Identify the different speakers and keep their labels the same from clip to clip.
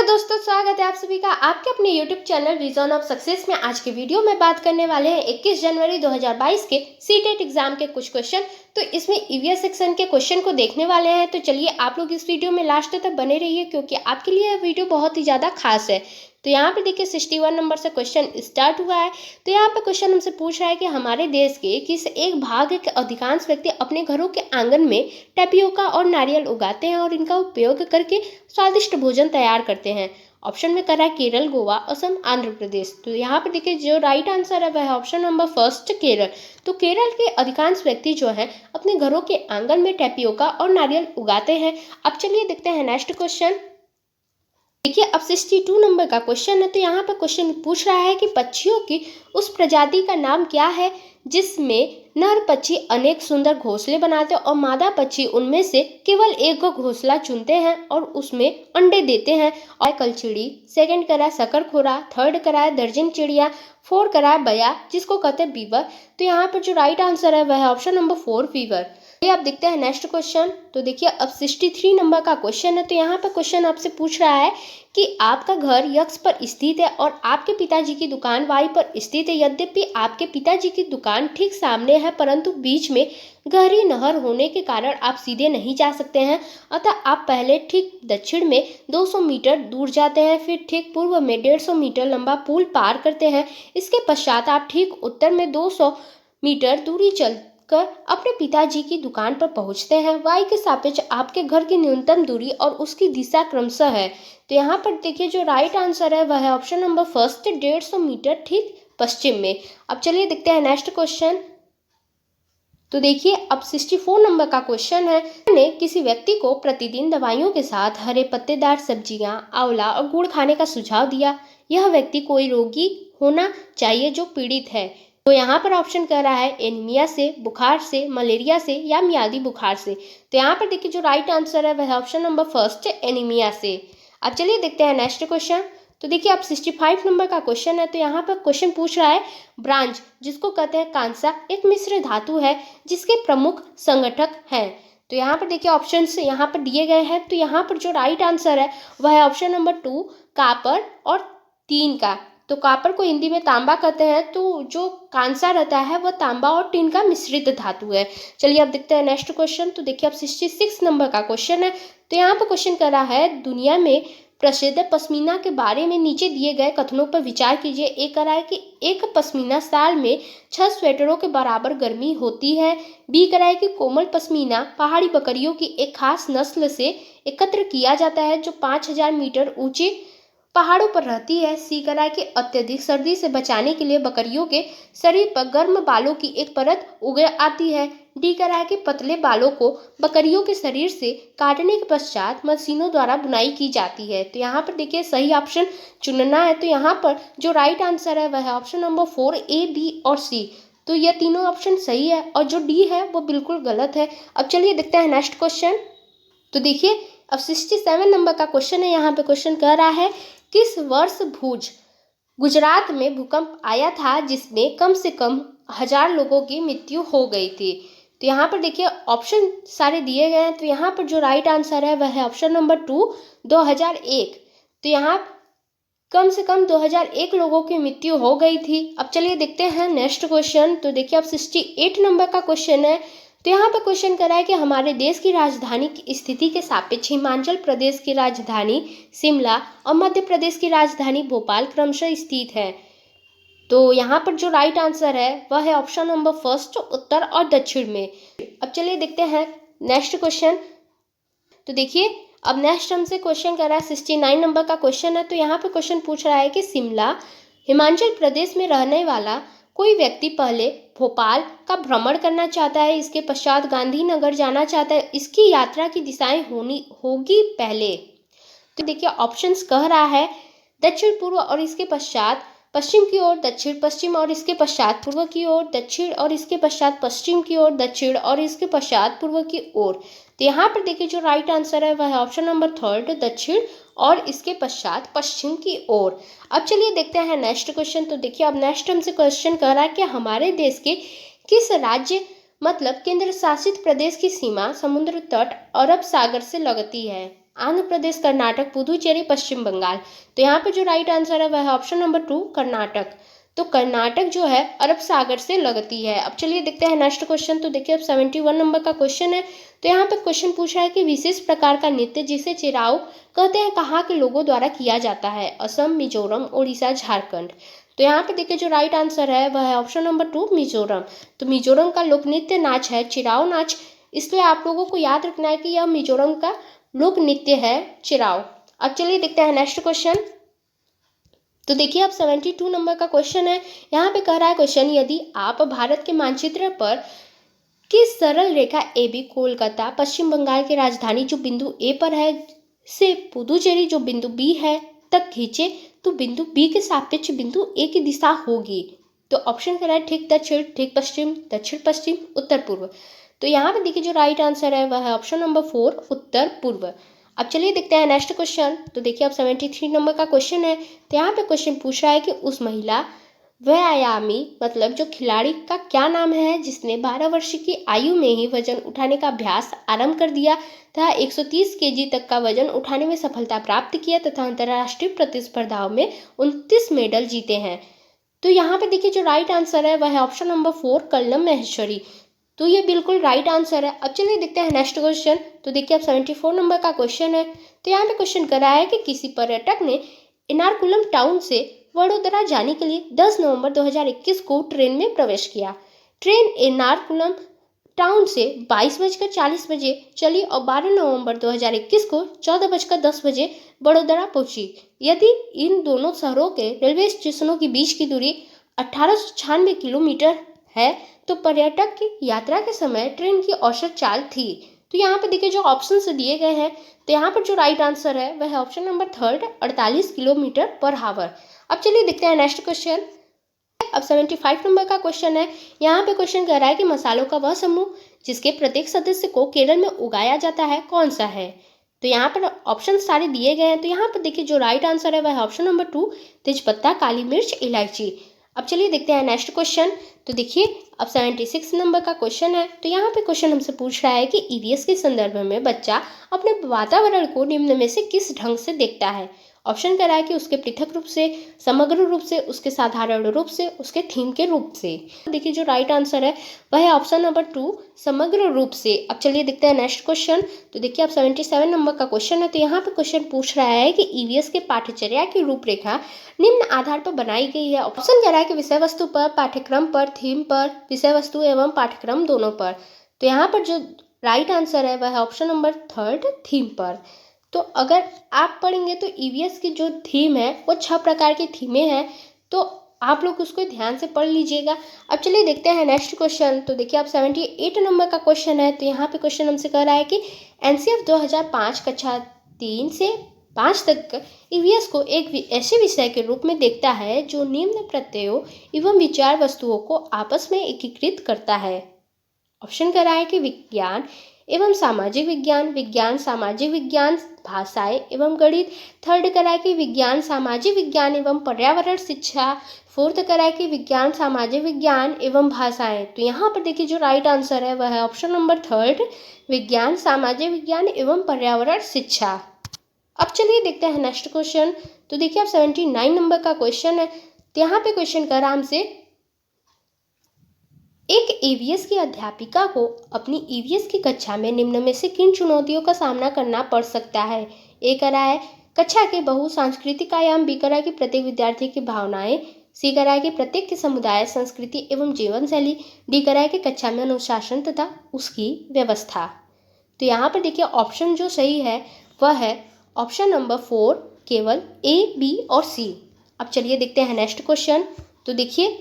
Speaker 1: Hello दोस्तों, स्वागत है आप सभी का आपके अपने YouTube channel vision of success में। आज के वीडियो में बात करने वाले हैं 21 जनवरी 2022 के सीटेट एग्जाम के कुछ क्वेश्चन। तो इसमें ईवीएस सेक्शन के क्वेश्चन को देखने वाले हैं। तो चलिए आप लोग इस वीडियो में लास्ट तक बने रहिए, क्योंकि आपके लिए यह वीडियो बहुत ही ज़्यादा खास है। तो यहाँ पे देखिए 61 नंबर से क्वेश्चन स्टार्ट हुआ है। तो यहाँ पे क्वेश्चन हमसे पूछ रहा है कि हमारे देश के किस एक भाग के अधिकांश व्यक्ति अपने घरों के आंगन में टैपियोका और नारियल उगाते हैं और इनका उपयोग करके स्वादिष्ट भोजन तैयार करते हैं। ऑप्शन में करा है केरल, गोवा, असम, आंध्र प्रदेश। तो यहाँ पे देखिए जो राइट आंसर है वह है ऑप्शन नंबर फर्स्ट, केरल। तो केरल के अधिकांश व्यक्ति जो है अपने घरों के आंगन में टैपियोका और नारियल उगाते हैं। अब चलिए देखते हैं नेक्स्ट क्वेश्चन। देखिए अब 62 नंबर का क्वेश्चन है। तो यहाँ पर क्वेश्चन पूछ रहा है कि पक्षियों की उस प्रजाति का नाम क्या है जिसमें नर पक्षी अनेक सुंदर घोंसले बनाते हैं और मादा पक्षी उनमें से केवल एक घोंसला चुनते हैं और उसमें अंडे देते हैं। और कलचिड़ी, सेकंड करा है शकरखोरा, थर्ड करा है दर्जन चिड़िया, फोर्थ करा है बया जिसको कहते हैं बीवर। तो यहाँ पर जो राइट आंसर है वह है ऑप्शन नंबर 4, बीवर। आप देखते हैं नेक्स्ट क्वेश्चन। तो देखिए अब 63 नंबर का क्वेश्चन है। तो यहाँ पर क्वेश्चन आपसे पूछ रहा है कि आपका घर यक्ष पर स्थित है और आपके पिताजी की दुकान वाई पर स्थित है। यद्यपि आपके पिताजी की दुकान ठीक सामने है, परंतु बीच में गहरी नहर होने के कारण आप सीधे नहीं जा सकते हैं। अतः आप पहले ठीक दक्षिण में 200 मीटर दूर जाते हैं, फिर ठीक पूर्व में 150 मीटर लंबा पुल पार करते हैं। इसके पश्चात आप ठीक उत्तर में 200 मीटर दूरी चल कर अपने पिताजी की दुकान पर पहुंचते हैं। वाई के सापेक्ष आपके घर की न्यूनतम दूरी और उसकी दिशा क्रमशः है। तो यहाँ पर देखिए जो राइट आंसर है वह है ऑप्शन नंबर फर्स्ट, 150 मीटर ठीक पश्चिम में। अब चलिए देखते हैं नेक्स्ट क्वेश्चन। तो देखिए अब 64 नंबर का क्वेश्चन है। ने किसी व्यक्ति को प्रतिदिन दवाइयों के साथ हरे पत्तेदार सब्जियां, आंवला और गुड़ खाने का सुझाव दिया। यह व्यक्ति कोई रोगी होना चाहिए जो पीड़ित है। तो यहाँ पर ऑप्शन कह रहा है एनीमिया से, बुखार से, मलेरिया से या मियादी बुखार से। तो यहाँ पर देखिए जो राइट आंसर है वह है ऑप्शन नंबर फर्स्ट, एनीमिया से। अब चलिए देखते हैं नेक्स्ट क्वेश्चन। तो देखिए अब 65 नंबर का क्वेश्चन है। तो यहाँ पर क्वेश्चन पूछ रहा है ब्रांज जिसको कहते हैं कांसा एक मिश्र धातु है जिसके प्रमुख संगठक हैं। तो यहाँ पर देखिए ऑप्शंस यहाँ पर दिए गए हैं। तो यहाँ पर जो राइट आंसर है वह है ऑप्शन नंबर 2, कापर और टीन का। तो कापर को हिंदी में तांबा कहते हैं, तो जो कांसा रहता है वह तांबा और टीन का मिश्रित धातु है। चलिए अब देखते हैं नेक्स्ट क्वेश्चन। तो देखिए अब 66 नंबर का क्वेश्चन है। तो यहाँ पर क्वेश्चन कर रहा है दुनिया में प्रसिद्ध पश्मीना के बारे में नीचे दिए गए कथनों पर विचार कीजिए। एक कह रहा है कि एक पश्मीना साल में 6 स्वेटरों के बराबर गर्मी होती है। बी कह रहा है कि कोमल पश्मीना पहाड़ी बकरियों की एक खास नस्ल से एकत्र किया जाता है जो 5000 मीटर ऊंचे पहाड़ों पर रहती है। सी कह रहा है कि अत्यधिक सर्दी से बचाने के लिए बकरियों के शरीर पर गर्म बालों की एक परत उग आती है। डी कह रहा है कि पतले बालों को बकरियों के शरीर से काटने के पश्चात मशीनों द्वारा बुनाई की जाती है। तो यहाँ पर देखिए सही ऑप्शन चुनना है। तो यहाँ पर जो राइट आंसर है वह है ऑप्शन नंबर 4, ए, बी और सी। तो यह तीनों ऑप्शन सही है और जो डी है वो बिल्कुल गलत है। अब चलिए देखते हैं नेक्स्ट क्वेश्चन। तो देखिए अब 67 नंबर का क्वेश्चन है। यहाँ पे क्वेश्चन कह रहा है किस वर्ष भुज गुजरात में भूकंप आया था जिसमें कम से कम 1000 लोगों की मृत्यु हो गई थी। तो यहाँ पर देखिए ऑप्शन सारे दिए गए हैं। तो यहाँ पर जो राइट आंसर है वह है ऑप्शन नंबर 2, 2001। तो यहाँ कम से कम 2001 लोगों की मृत्यु हो गई थी। अब चलिए देखते हैं नेक्स्ट क्वेश्चन। तो देखिए अब 68 नंबर का क्वेश्चन है। तो यहाँ पर क्वेश्चन करा है कि हमारे देश की राजधानी की स्थिति के सापेक्ष हिमाचल प्रदेश की राजधानी शिमला और मध्य प्रदेश की राजधानी भोपाल क्रमशः स्थित है। तो यहाँ पर जो राइट आंसर है वह है ऑप्शन नंबर फर्स्ट, उत्तर और दक्षिण में। अब चलिए देखते हैं नेक्स्ट क्वेश्चन। तो देखिए अब नेक्स्ट हमसे क्वेश्चन कर रहा है 69 नंबर का क्वेश्चन है। तो यहाँ पर क्वेश्चन पूछ रहा है कि शिमला हिमाचल प्रदेश में रहने वाला कोई व्यक्ति पहले भोपाल का भ्रमण करना चाहता है, इसके पश्चात गांधीनगर जाना चाहता है। इसकी यात्रा की दिशाएं होगी पहले। तो देखिए ऑप्शंस कह रहा है दक्षिण पूर्व और इसके पश्चात पश्चिम की ओर, दक्षिण पश्चिम और इसके पश्चात पूर्व की ओर, दक्षिण और इसके पश्चात पश्चिम की ओर, दक्षिण और इसके पश्चात पूर्व की ओर। तो यहाँ पर देखिए जो राइट आंसर है वह है ऑप्शन नंबर 3, दक्षिण और इसके पश्चात पश्चिम की ओर। अब चलिए देखते हैं नेक्स्ट क्वेश्चन। तो देखिए अब नेक्स्ट हमसे क्वेश्चन कर रहा है कि हमारे देश के किस राज्य मतलब केंद्र शासित प्रदेश की सीमा समुद्र तट अरब सागर से लगती है। आंध्र प्रदेश, कर्नाटक, पुदुचेरी, पश्चिम बंगाल। तो यहाँ पे जो राइट आंसर है वह है ऑप्शन नंबर 2 कर्नाटक। तो कर्नाटक जो है अरब सागर से लगती है। अब चलिए देखते हैं नेक्स्ट क्वेश्चन। तो देखिए अब 71 नंबर का क्वेश्चन है। तो यहाँ पे क्वेश्चन पूछ रहा है कि विशेष प्रकार का नृत्य जिसे चिराओ कहते हैं कहाँ के लोगों द्वारा किया जाता है? असम, मिजोरम, उड़ीसा, झारखंड। तो यहाँ पे देखिए जो राइट आंसर है वह है ऑप्शन नंबर 2 मिजोरम। तो मिजोरम का लोक नृत्य नाच है चिराओ नाच, इसलिए आप लोगों को याद रखना है कि यह मिजोरम का लोक नृत्य है चिराओ। अब चलिए देखते हैं नेक्स्ट क्वेश्चन। तो देखिए अब 72 नंबर का क्वेश्चन है। यहाँ पे कह रहा है क्वेश्चन, यदि आप भारत के मानचित्र पर किस सरल रेखा ए बी कोलकाता, पश्चिम बंगाल की राजधानी जो बिंदु ए पर है, से पुदुचेरी जो बिंदु बी है तक खींचे तो बिंदु बी के सापेक्ष बिंदु ए की दिशा होगी। तो ऑप्शन कह रहा है ठीक दक्षिण, ठीक पश्चिम, दक्षिण पश्चिम, उत्तर पूर्व। तो यहाँ पे देखिए जो राइट आंसर है वह है ऑप्शन नंबर 4 उत्तर पूर्व। अब चलिए देखते हैं नेक्स्ट क्वेश्चन। तो देखिए अब 73 नंबर का क्वेश्चन है। तो यहाँ पे क्वेश्चन पूछ रहा है कि उस महिला व्यायामी मतलब जो खिलाड़ी का क्या नाम है जिसने 12 वर्ष की आयु में ही वजन उठाने का अभ्यास आरंभ कर दिया तथा 130 केजी तक का वजन उठाने में सफलता प्राप्त किया तथा अंतर्राष्ट्रीय प्रतिस्पर्धाओं में 29 मेडल जीते हैं? तो यहाँ पे देखिए जो राइट आंसर है वह है ऑप्शन नंबर 4 कल्लम महेश्वरी। तो ये बिल्कुल राइट आंसर है। अब चलिए देखते हैं नेक्स्ट क्वेश्चन। तो देखिए अब 74 नंबर का क्वेश्चन है। तो यहाँ पे क्वेश्चन कर रहा है कि किसी पर्यटक ने एर्नाकुलम टाउन से वडोदरा जाने के लिए 10 नवंबर 2021 को ट्रेन में प्रवेश किया। ट्रेन एर्नाकुलम टाउन से 22:40 बजे चली और 12 नवंबर 2021 को 14:10 बजे वडोदरा पहुंची। यदि इन दोनों शहरों के रेलवे स्टेशनों के बीच की दूरी 1896 किलोमीटर है तो पर्यटक की यात्रा के समय ट्रेन की औसत चाल थी। तो यहाँ पे देखिए जो ऑप्शन दिए गए हैं, तो यहाँ पर जो राइट आंसर है वह है ऑप्शन नंबर 3 48 किलोमीटर पर हावर। अब चलिए देखते हैं नेक्स्ट क्वेश्चन। अब 75 नंबर का क्वेश्चन है। यहाँ पे क्वेश्चन कह रहा है कि मसालों का वह समूह जिसके प्रत्येक सदस्य को केरल में उगाया जाता है कौन सा है? तो यहाँ पर ऑप्शन सारे दिए गए हैं। तो यहाँ पर देखिए जो राइट आंसर है वह है ऑप्शन नंबर 2 तेजपत्ता, काली मिर्च, इलायची। अब चलिए देखते हैं नेक्स्ट क्वेश्चन। तो देखिए अब 76 नंबर का क्वेश्चन है। तो यहाँ पे क्वेश्चन हमसे पूछ रहा है कि ईवीएस के संदर्भ में बच्चा अपने वातावरण को निम्न में से किस ढंग से देखता है? ऑप्शन कह रहा है कि उसके पृथक रूप से, समग्र रूप से, उसके साधारण रूप से, उसके थीम के रूप से। देखिए जो राइट आंसर है वह है ऑप्शन नंबर 2 समग्र रूप से। अब चलिए देखते हैं नेक्स्ट क्वेश्चन। तो देखिए अब 77 नंबर का क्वेश्चन है। तो यहाँ पे क्वेश्चन पूछ रहा है कि ईवीएस के पाठ्यचर्या की रूपरेखा निम्न आधार पर बनाई गई है। ऑप्शन कह रहा है कि विषय वस्तु पर, पाठ्यक्रम पर, थीम पर, विषय वस्तु एवं पाठ्यक्रम दोनों पर। तो यहाँ पर जो राइट आंसर है वह है ऑप्शन नंबर 3 थीम पर। तो अगर आप पढ़ेंगे तो ईवीएस की जो थीम है वो 6 प्रकार की थीमें हैं, तो आप लोग उसको ध्यान से पढ़ लीजिएगा। अब चलिए देखते हैं नेक्स्ट क्वेश्चन। तो देखिए अब 78 नंबर का क्वेश्चन है। तो यहाँ पे क्वेश्चन हमसे कह रहा है कि एनसीएफ 2005 कक्षा 3 से 5 तक ईवीएस को एक ऐसे विषय के रूप में देखता है जो निम्न प्रत्ययों एवं विचार वस्तुओं को आपस में एकीकृत करता है। ऑप्शन कह रहा है कि विज्ञान एवं सामाजिक विज्ञान, विज्ञान सामाजिक विज्ञान, भाषाएं एवं गणित। थर्ड कह रहा है कि विज्ञान सामाजिक विज्ञान एवं पर्यावरण शिक्षा। फोर्थ कह रहा है कि विज्ञान सामाजिक विज्ञान एवं भाषाएं। तो यहाँ पर देखिए जो राइट आंसर है वह है ऑप्शन नंबर 3 विज्ञान सामाजिक विज्ञान एवं पर्यावरण शिक्षा। अब चलिए देखते हैं नेक्स्ट क्वेश्चन। तो देखिए अब 79 नंबर का क्वेश्चन है। तो यहाँ पे क्वेश्चन कर रहा है हमसे, एक ईवीएस की अध्यापिका को अपनी ईवीएस की कक्षा में निम्न में से किन चुनौतियों का सामना करना पड़ सकता है? ए कह रहा है कक्षा के बहुसांस्कृतिक आयाम, बी कह रहा है कि प्रत्येक विद्यार्थी की भावनाएं, सी कह रहा है कि प्रत्येक के समुदाय, संस्कृति एवं जीवन शैली, डी कह रहा है कि कक्षा में अनुशासन तथा उसकी व्यवस्था। तो यहाँ पर देखिए ऑप्शन जो सही है वह है ऑप्शन नंबर 4 केवल ए, बी और सी। अब चलिए देखते हैं नेक्स्ट क्वेश्चन। तो देखिए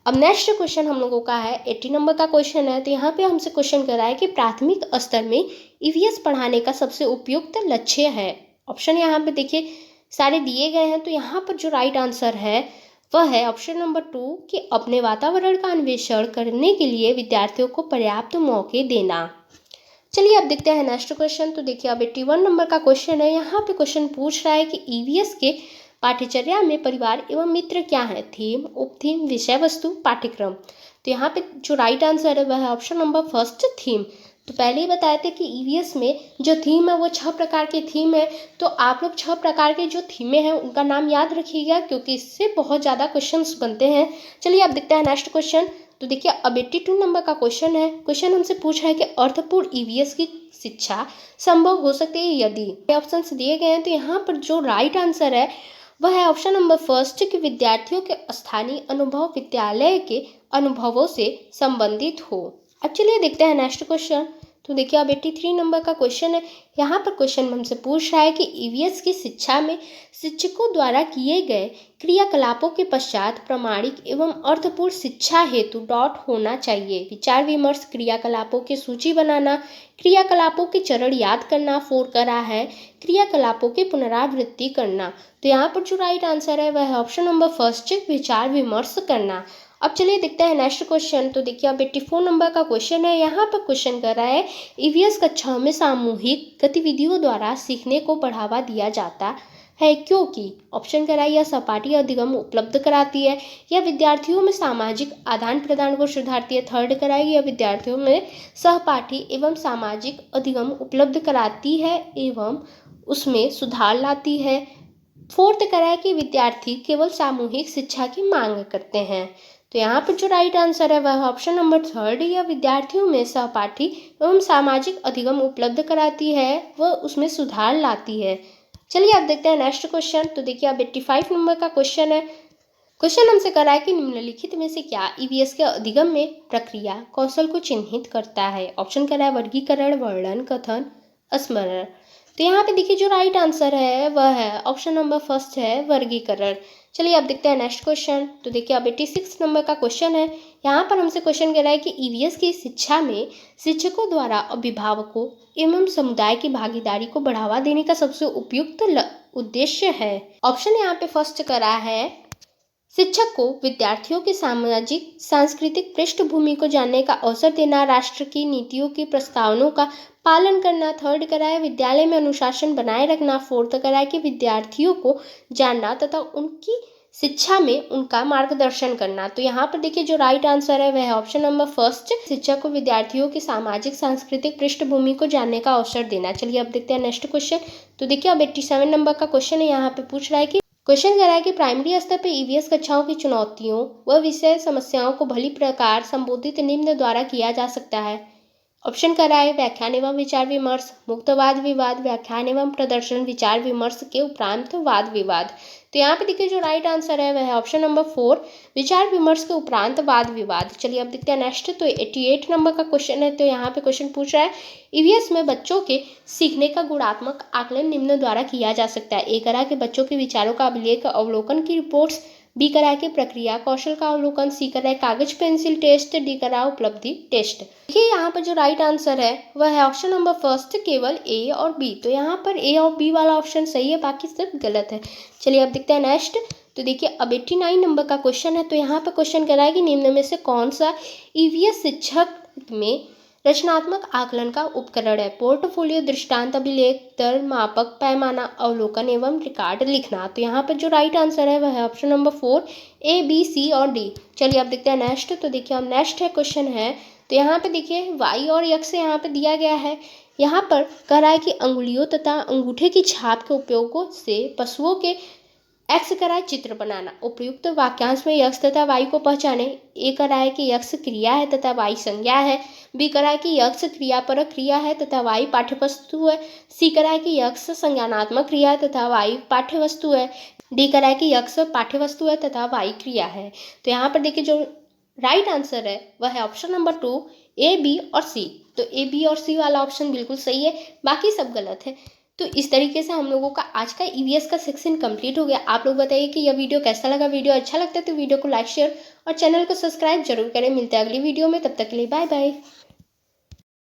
Speaker 1: अब नेक्स्ट क्वेश्चन हम लोगों का है 80 नंबर का क्वेश्चन है। तो यहाँ पे हमसे क्वेश्चन कर रहा है कि प्राथमिक स्तर में ईवीएस पढ़ाने का सबसे उपयुक्त लक्ष्य है। ऑप्शन यहाँ पे देखिए सारे दिए गए हैं। तो यहाँ पर जो राइट आंसर है वह है ऑप्शन नंबर 2 कि अपने वातावरण का अन्वेषण करने के लिए विद्यार्थियों को पर्याप्त मौके देना। चलिए अब देखते हैं नेक्स्ट क्वेश्चन। तो देखिए अब 81 नंबर का क्वेश्चन है। यहाँ पे क्वेश्चन पूछ रहा है कि ईवीएस के पाठ्यचर्या में परिवार एवं मित्र क्या है? थीम, उपथीम, विषय वस्तु, पाठ्यक्रम। तो यहाँ पे जो राइट आंसर है वह है ऑप्शन नंबर 1 थीम। तो पहले ही बताए थे कि ईवीएस में जो थीम है वो 6 प्रकार की थीम है। तो आप लोग 6 प्रकार के जो थीमें हैं उनका नाम याद रखिएगा, क्योंकि इससे बहुत ज़्यादा क्वेश्चंस बनते हैं। चलिए अब देखते हैं नेक्स्ट क्वेश्चन। तो देखिए अब 82 नंबर का क्वेश्चन है। क्वेश्चन हमसे पूछ रहा है कि अर्थपूर्ण ईवीएस की शिक्षा संभव हो सकती है यदि। ऑप्शन दिए गए हैं, तो यहाँ पर जो राइट आंसर है वह है ऑप्शन नंबर फर्स्ट कि विद्यार्थियों के स्थानीय अनुभव विद्यालय के अनुभवों से संबंधित हो। अब चलिए देखते हैं नेक्स्ट क्वेश्चन। तो देखिए अब 83 नंबर का क्वेश्चन है। यहाँ पर क्वेश्चन हमसे पूछ रहा है कि ईवीएस की शिक्षा में शिक्षकों द्वारा किए गए क्रियाकलापों के पश्चात प्रामाणिक एवं अर्थपूर्ण शिक्षा हेतु डॉट होना चाहिए। विचार विमर्श, क्रियाकलापों की सूची बनाना, क्रियाकलापों के चरण याद करना, 4 करा है, क्रियाकलापों की पुनरावृत्ति करना। तो यहाँ पर जो राइट आंसर है वह है ऑप्शन नंबर फर्स्ट, विचार विमर्श करना। अब चलिए देखते हैं नेक्स्ट क्वेश्चन। तो देखिए अब 84 नंबर का क्वेश्चन है। यहाँ पर क्वेश्चन कर रहा है ईवीएस कक्षाओं में सामूहिक गतिविधियों द्वारा सीखने को बढ़ावा दिया जाता है क्योंकि। ऑप्शन करा है, यह सहपाठी अधिगम उपलब्ध कराती है, या विद्यार्थियों में सामाजिक आदान प्रदान को सुधारती है। थर्ड करा है, यह विद्यार्थियों में सहपाठी एवं सामाजिक अधिगम उपलब्ध कराती है एवं उसमें सुधार लाती है। फोर्थ करा है कि विद्यार्थी केवल सामूहिक शिक्षा की मांग करते हैं। तो यहाँ पर जो राइट आंसर है वह ऑप्शन नंबर थर्ड, या विद्यार्थियों में सहपाठी एवं सामाजिक अधिगम उपलब्ध कराती है, वह उसमें सुधार लाती है। चलिए अब देखते हैं नेक्स्ट क्वेश्चन। तो देखिए अब 85 नंबर का क्वेश्चन है। क्वेश्चन हमसे करा है कि निम्नलिखित में से क्या ईवीएस के अधिगम में प्रक्रिया कौशल को चिन्हित करता है। ऑप्शन करा है वर्गीकरण, वर्णन, कथन, स्मरण। तो यहाँ पे देखिए जो राइट आंसर है वह है ऑप्शन नंबर फर्स्ट है, वर्गीकरण। चलिए अब देखते हैं नेक्स्ट क्वेश्चन। तो देखिए अब 86 नंबर का क्वेश्चन है। यहाँ पर हमसे क्वेश्चन कह रहा है कि ईवीएस की शिक्षा में शिक्षकों द्वारा अभिभावकों एवं समुदाय की भागीदारी को बढ़ावा देने का सबसे उपयुक्त उद्देश्य है। ऑप्शन यहाँ पे फर्स्ट करा है शिक्षक को विद्यार्थियों की सामाजिक सांस्कृतिक पृष्ठभूमि को जानने का अवसर देना, राष्ट्र की नीतियों की प्रस्तावनाओं का पालन करना। थर्ड करा है विद्यालय में अनुशासन बनाए रखना। फोर्थ करा है कि विद्यार्थियों को जानना तथा उनकी शिक्षा में उनका मार्गदर्शन करना। तो यहाँ पर देखिए जो राइट आंसर है वह है ऑप्शन नंबर फर्स्ट, शिक्षक को विद्यार्थियों की सामाजिक सांस्कृतिक पृष्ठभूमि को जानने का अवसर देना। चलिए अब देखते हैं नेक्स्ट क्वेश्चन। तो देखिए अब 87 नंबर का क्वेश्चन है। यहाँ पे पूछ रहा है कि क्वेश्चन करा है कि प्राइमरी स्तर पर ईवीएस कक्षाओं की चुनौतियों व विषय समस्याओं को भली प्रकार संबोधित निम्न द्वारा किया जा सकता है। ऑप्शन करा है व्याख्यान एवं विचार विमर्श, मुक्त वाद विवाद, व्याख्यान एवं प्रदर्शन, विचार विमर्श के उपरांत वाद विवाद। तो यहाँ पे देखिए जो राइट आंसर है वह है ऑप्शन नंबर 4, विचार विमर्श के उपरांत वाद विवाद। चलिए अब देखते हैं नेक्स्ट। तो 88 नंबर का क्वेश्चन है। तो यहाँ पे क्वेश्चन पूछ रहा है ईवीएस में बच्चों के सीखने का गुणात्मक आकलन निम्न द्वारा किया जा सकता है। ए करा के बच्चों के विचारों का अभिलेख अवलोकन की रिपोर्ट्स, बी करा के प्रक्रिया कौशल का अवलोकन, सी करा कागज पेंसिल टेस्ट, डी करा उपलब्धि टेस्ट। देखिए यहाँ पर जो राइट आंसर है वह है ऑप्शन नंबर फर्स्ट, केवल ए और बी। तो यहाँ पर ए और बी वाला ऑप्शन सही है, बाकी सब गलत है। चलिए अब देखते हैं नेक्स्ट। तो देखिए अब 89 नंबर का क्वेश्चन है। तो यहाँ पर क्वेश्चन करा है कि निम्न में से कौन सा ईवीएस शिक्षक में रचनात्मक आकलन का उपकरण है। पोर्टफोलियो, दृष्टांत, अभिलेख, दर, मापक, पैमाना, अवलोकन एवं रिकॉर्ड लिखना। तो यहाँ पर जो राइट आंसर है वह है ऑप्शन नंबर 4, ए, बी, सी और डी। चलिए अब देखते हैं नेक्स्ट। तो देखिए अब नेक्स्ट है क्वेश्चन है। तो यहाँ पे देखिए वाई और एक्स यहाँ पे दिया गया है। यहाँ पर कह रहा है कि अंगुलियों तथा अंगूठे की छाप के उपयोगों से पशुओं के एक्स कराए चित्र बनाना। उपयुक्त वाक्यांश में यक्ष तथा वाई को पहचाने। ए कराए कि यक्ष क्रिया है तथा वाई संज्ञा है। बी कराए कि यक्ष क्रियापरक क्रिया है तथा वाई पाठ्यवस्तु है। सी कराए कि यक्ष संज्ञानात्मक क्रिया है तथा वाई पाठ्यवस्तु है। डी कराए कि यक्ष पाठ्यवस्तु है तथा वाई क्रिया है। तो यहाँ पर देखिए जो राइट आंसर है वह है ऑप्शन नंबर 2, ए, बी और सी। तो ए, बी और सी वाला ऑप्शन बिल्कुल सही है, बाकी सब गलत है। तो इस तरीके से हम लोगों का आज का ईवीएस का सेक्शन कंप्लीट हो गया। आप लोग बताइए कि यह वीडियो कैसा लगा। वीडियो अच्छा लगता है तो वीडियो को लाइक, शेयर और चैनल को सब्सक्राइब जरूर करें। मिलते हैं अगली वीडियो में, तब तक के लिए बाय बाय।